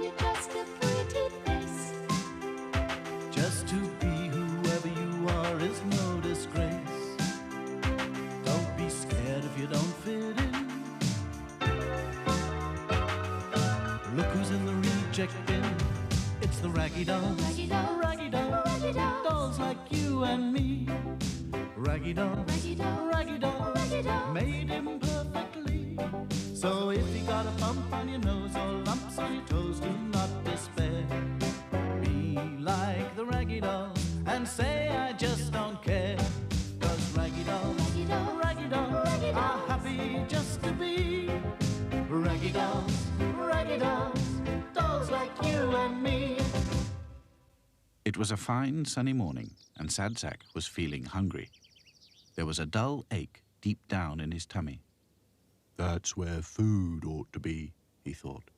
and you're just a pretty face. Just to be whoever you are is no disgrace. Don't be scared if you don't fit in. Look who's in the reject bin. It's the Raggy Dolls. Raggy Dolls. Raggy Dolls. Raggy Dolls. Dolls like you and me. Raggy Dolls. Raggy Dolls. Raggy Dolls. Raggy Dolls. Made him perfectly. So if you got a bump on your nose or lumps on your toes, do not despair. Be like the Raggy Dolls and say I just don't care. 'Cause Raggy Dolls, Raggy Dolls. Raggy Dolls, Raggy are Dolls. happy just to be Raggy Dolls, Raggy Dolls, dolls like you and me. It was a fine sunny morning, and Sad Sack was feeling hungry. There was a dull ache deep down in his tummy. That's where food ought to be, he thought.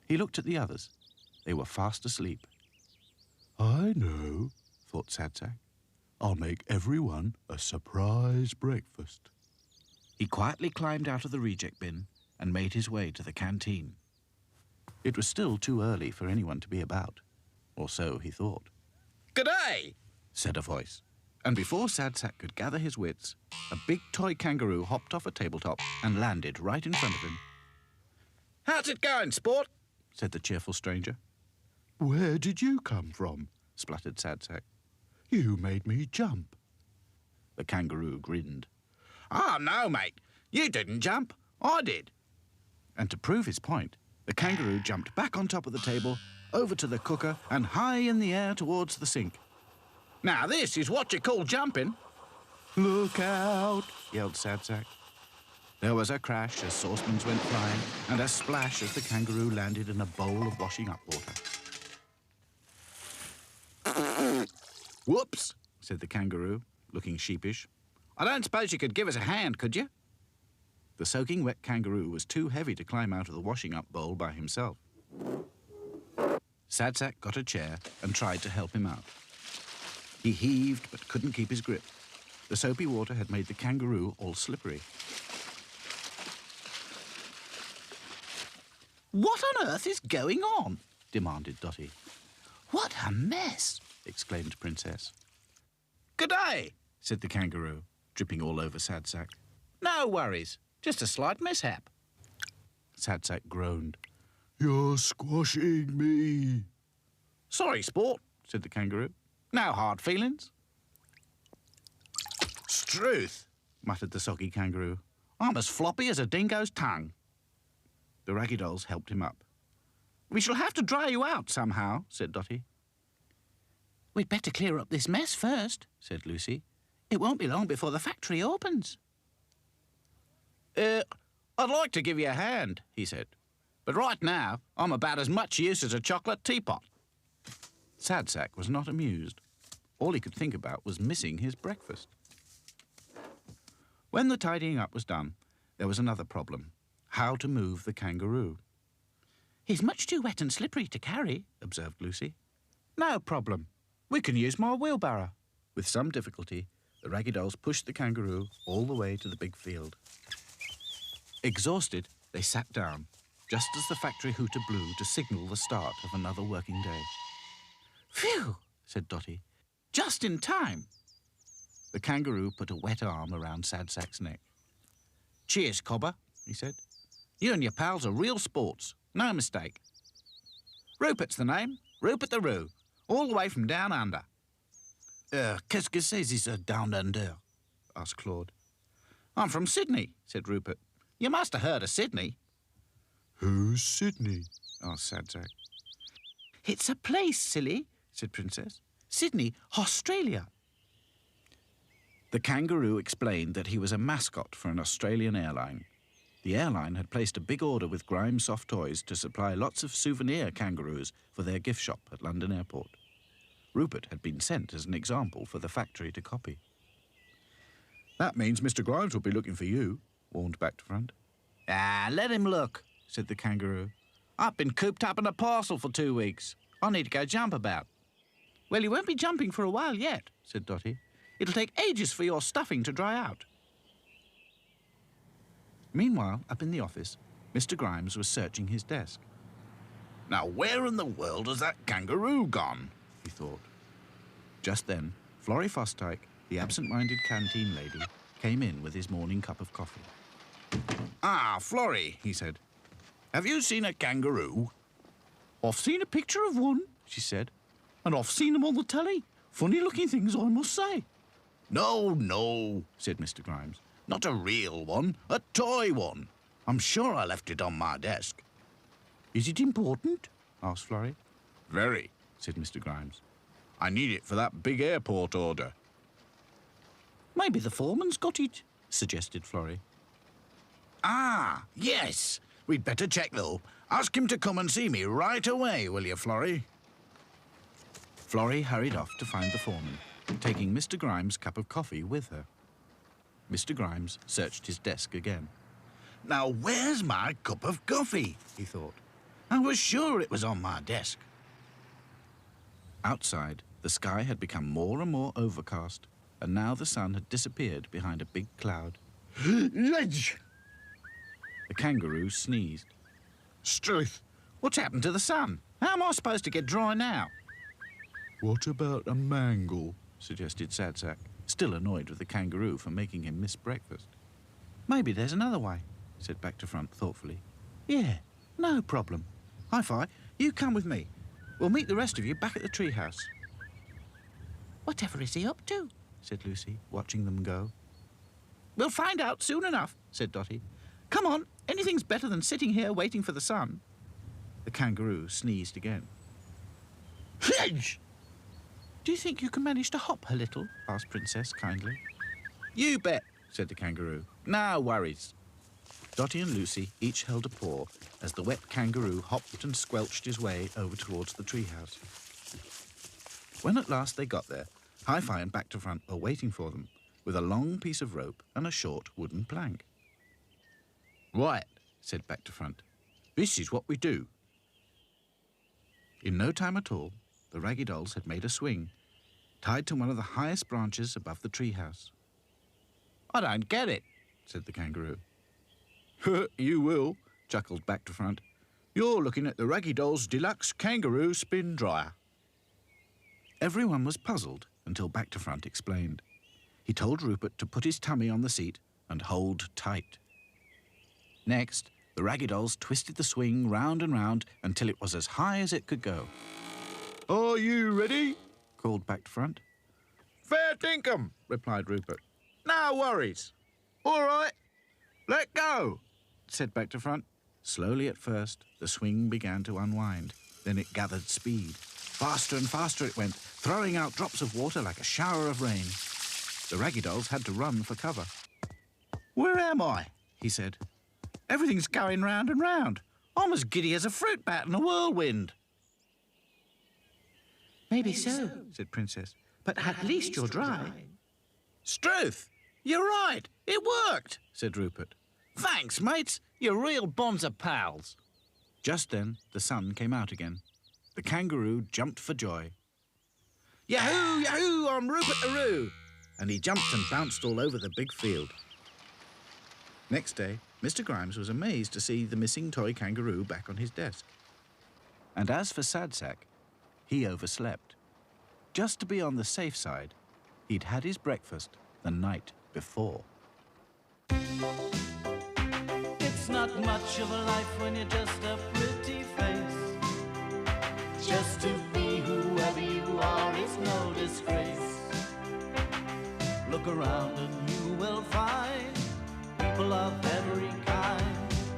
He looked at the others. They were fast asleep. I know, thought Sad Sack. I'll make everyone a surprise breakfast. He quietly climbed out of the reject bin and made his way to the canteen. It was still too early for anyone to be about, or so he thought. "G'day," said a voice. And before Sad Sack could gather his wits, a big toy kangaroo hopped off a tabletop and landed right in front of him. "How's it going, sport?" said the cheerful stranger. "Where did you come from?" spluttered Sad Sack. "You made me jump." The kangaroo grinned. "Oh, no, mate. You didn't jump. I did." And to prove his point, the kangaroo jumped back on top of the table, over to the cooker, and high in the air towards the sink. "Now this is what you call jumping." "Look out!" yelled Sad Sack. There was a crash as saucepans went flying, and a splash as the kangaroo landed in a bowl of washing up water. "Whoops," said the kangaroo, looking sheepish. "I don't suppose you could give us a hand, could you?" The soaking wet kangaroo was too heavy to climb out of the washing up bowl by himself. Sad Sack got a chair and tried to help him out. He heaved but couldn't keep his grip. The soapy water had made the kangaroo all slippery. "What on earth is going on?" demanded Dotty. "What a mess!" exclaimed Princess. "Good-day," said the kangaroo, dripping all over Sad Sack. "No worries, just a slight mishap." Sad Sack groaned. "You're squashing me." "Sorry, sport," said the kangaroo. "No hard feelings." "Struth," muttered the soggy kangaroo. "I'm as floppy as a dingo's tongue." The Raggy Dolls helped him up. "We shall have to dry you out somehow," said Dotty. "We'd better clear up this mess first," said Lucy. "It won't be long before the factory opens." I'd like to give you a hand," he said. "But right now, I'm about as much use as a chocolate teapot." Sad Sack was not amused. All he could think about was missing his breakfast. When the tidying up was done, there was another problem: how to move the kangaroo. "He's much too wet and slippery to carry," observed Lucy. "No problem. We can use my wheelbarrow." With some difficulty, the Raggy Dolls pushed the kangaroo all the way to the big field. Exhausted, they sat down, just as the factory hooter blew to signal the start of another working day. "Phew," said Dotty. "Just in time." The kangaroo put a wet arm around Sad Sack's neck. "Cheers, Cobber," he said. "You and your pals are real sports, no mistake. Rupert's the name, Rupert the Roo, all the way from down under." Qu'est-ce que c'est this down under?" asked Claude. "I'm from Sydney," said Rupert. "You must have heard of Sydney." "Who's Sydney?" asked Sad Sack. "It's a place, silly," said Princess. "Sydney, Australia." The kangaroo explained that he was a mascot for an Australian airline. The airline had placed a big order with Grime Soft Toys to supply lots of souvenir kangaroos for their gift shop at London Airport. Rupert had been sent as an example for the factory to copy. "That means Mr. Grimes will be looking for you," warned Back to Front. "Ah, let him look," said the kangaroo. "I've been cooped up in a parcel for 2 weeks. I need to go jump about." "Well, you won't be jumping for a while yet," said Dotty. "It'll take ages for your stuffing to dry out." Meanwhile, up in the office, Mr. Grimes was searching his desk. Now, where in the world has that kangaroo gone? He thought. Just then, Florrie Fosdyke, the absent-minded canteen lady, came in with his morning cup of coffee. Ah, Florrie, he said. Have you seen a kangaroo? I've seen a picture of one, she said. And I've seen them on the telly. Funny-looking things, I must say. No, said Mr. Grimes. Not a real one, a toy one. I'm sure I left it on my desk. Is it important? Asked Florrie. Very, said Mr. Grimes. I need it for that big airport order. Maybe the foreman's got it, suggested Florrie. Ah, yes. We'd better check, though. Ask him to come and see me right away, will you, Florrie? Florrie hurried off to find the foreman, taking Mr. Grimes' cup of coffee with her. Mr. Grimes searched his desk again. Now, where's my cup of coffee? He thought. I was sure it was on my desk. Outside, the sky had become more and more overcast, and now the sun had disappeared behind a big cloud. The kangaroo sneezed. Struth, what's happened to the sun? How am I supposed to get dry now? What about a mangle? Suggested Sadsack, still annoyed with the kangaroo for making him miss breakfast. Maybe there's another way, said Back to Front thoughtfully. Yeah, no problem. Hi-Fi, you come with me. We'll meet the rest of you back at the treehouse. Whatever is he up to? Said Lucy, watching them go. We'll find out soon enough, said Dotty. Come on, anything's better than sitting here waiting for the sun. The kangaroo sneezed again. Hedge! Do you think you can manage to hop a little? Asked Princess kindly. You bet, said the kangaroo. No worries. Dotty and Lucy each held a paw as the wet kangaroo hopped and squelched his way over towards the treehouse. When at last they got there, Hi-Fi and Back to Front were waiting for them, with a long piece of rope and a short wooden plank. Right, said Back to Front. This is what we do. In no time at all, the Raggy Dolls had made a swing, tied to one of the highest branches above the treehouse. I don't get it, said the kangaroo. You will, chuckled Back to Front. You're looking at the Raggy Dolls' deluxe kangaroo spin dryer. Everyone was puzzled until Back to Front explained. He told Rupert to put his tummy on the seat and hold tight. Next, the Raggy Dolls twisted the swing round and round until it was as high as it could go. Are you ready? Called Back to Front. Fair dinkum, replied Rupert. No worries. All right, let go, said Back to Front. Slowly at first, the swing began to unwind. Then it gathered speed. Faster and faster it went, throwing out drops of water like a shower of rain. The Raggy Dolls had to run for cover. Where am I? He said. Everything's going round and round. I'm as giddy as a fruit bat in a whirlwind. Maybe so, said Princess, but at least you're dry. Struth, you're right. It worked, said Rupert. Thanks, mates. You're real bonza pals. Just then, the sun came out again. The kangaroo jumped for joy. Yahoo, yahoo, I'm Rupert the Roo! And he jumped and bounced all over the big field. Next day, Mr. Grimes was amazed to see the missing toy kangaroo back on his desk. And as for Sadsack, he overslept. Just to be on the safe side, he'd had his breakfast the night before. It's not much of a life when you're just a pretty face. Just to be whoever you are is no disgrace. Look around and you will find people of every kind,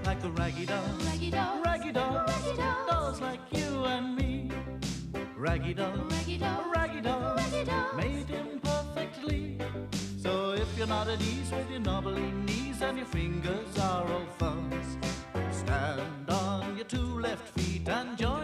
like the Raggy Dolls, Raggy Dolls, Raggy Dolls, Raggy Dolls, dolls like you and me. Raggy Dolls, Raggy Dolls, Raggy Dolls, Raggy Dolls, made imperfectly. So if you're not at ease with your knobbly knees and your fingers are all fuzz, stand on your two left feet and join